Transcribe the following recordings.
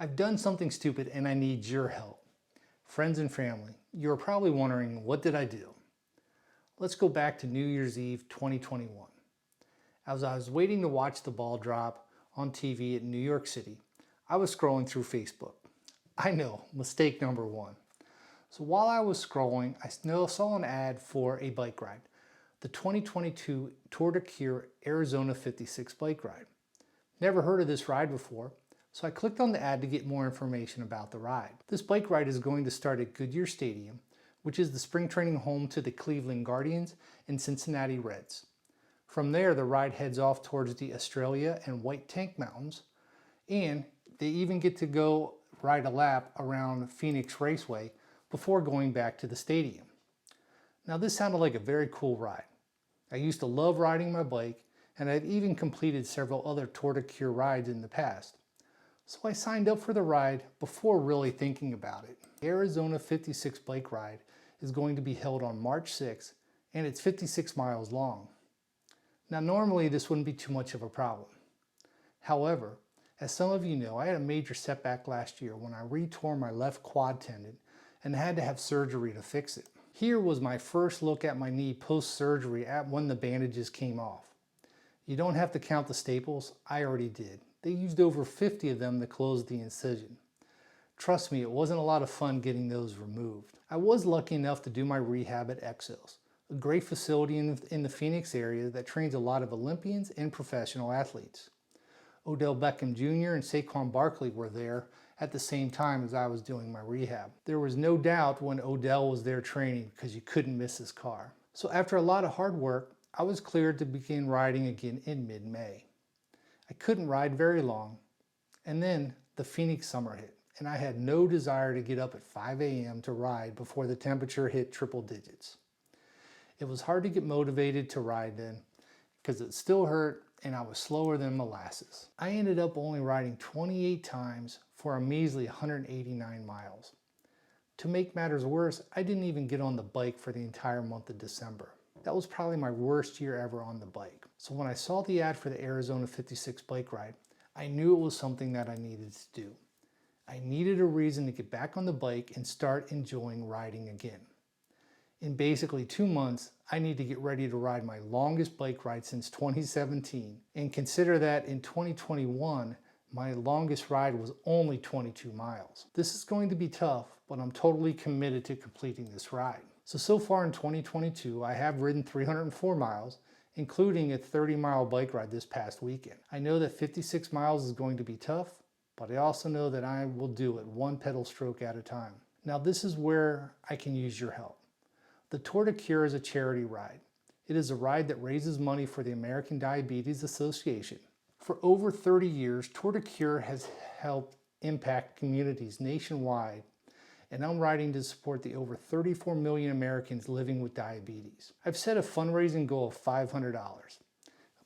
I've done something stupid and I need your help. Friends and family, you're probably wondering, what did I do? Let's go back to New Year's Eve 2021. As I was waiting to watch the ball drop on TV in New York City, I was scrolling through Facebook. I know, mistake number one. So while I was scrolling, I saw an ad for a bike ride, the 2022 Tour de Cure Arizona 56 bike ride. Never heard of this ride before, so I clicked on the ad to get more information about the ride. This bike ride is going to start at Goodyear Stadium, which is the spring training home to the Cleveland Guardians and Cincinnati Reds. From there, the ride heads off towards the Australia and White Tank Mountains, and they even get to go ride a lap around Phoenix Raceway before going back to the stadium. Now this sounded like a very cool ride. I used to love riding my bike, and I've even completed several other Tour de Cure rides in the past. So I signed up for the ride before really thinking about it. The Arizona 56 bike ride is going to be held on March 6th, and it's 56 miles long. Now normally this wouldn't be too much of a problem. However, as some of you know, I had a major setback last year when I re-tore my left quad tendon and had to have surgery to fix it. Here was my first look at my knee post-surgery at when the bandages came off. You don't have to count the staples, I already did. They used over 50 of them to close the incision. Trust me, it wasn't a lot of fun getting those removed. I was lucky enough to do my rehab at Exos, a great facility in the Phoenix area that trains a lot of Olympians and professional athletes. Odell Beckham Jr. and Saquon Barkley were there at the same time as I was doing my rehab. There was no doubt when Odell was there training because you couldn't miss his car. So after a lot of hard work, I was cleared to begin riding again in mid-May. I couldn't ride very long, and then the Phoenix summer hit, and I had no desire to get up at 5 a.m. to ride before the temperature hit triple digits. It was hard to get motivated to ride then, because it still hurt and I was slower than molasses. I ended up only riding 28 times for a measly 189 miles. To make matters worse, I didn't even get on the bike for the entire month of December. That was probably my worst year ever on the bike. So when I saw the ad for the Arizona 56 bike ride, I knew it was something that I needed to do. I needed a reason to get back on the bike and start enjoying riding again. In basically 2 months, I need to get ready to ride my longest bike ride since 2017. And consider that in 2021, my longest ride was only 22 miles. This is going to be tough, but I'm totally committed to completing this ride. So far in 2022, I have ridden 304 miles, including a 30-mile bike ride this past weekend. I know that 56 miles is going to be tough, but I also know that I will do it one pedal stroke at a time. Now this is where I can use your help. The Tour de Cure is a charity ride. It is a ride that raises money for the American Diabetes Association. For over 30 years, Tour de Cure has helped impact communities nationwide, and I'm riding to support the over 34 million Americans living with diabetes. I've set a fundraising goal of $500,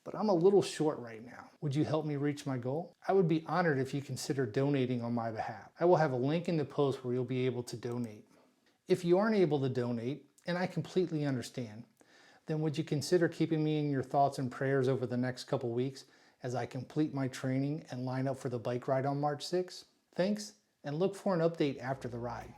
but I'm a little short right now. Would you help me reach my goal? I would be honored if you consider donating on my behalf. I will have a link in the post where you'll be able to donate. If you aren't able to donate, and I completely understand, then would you consider keeping me in your thoughts and prayers over the next couple weeks as I complete my training and line up for the bike ride on March 6th? Thanks, and look for an update after the ride.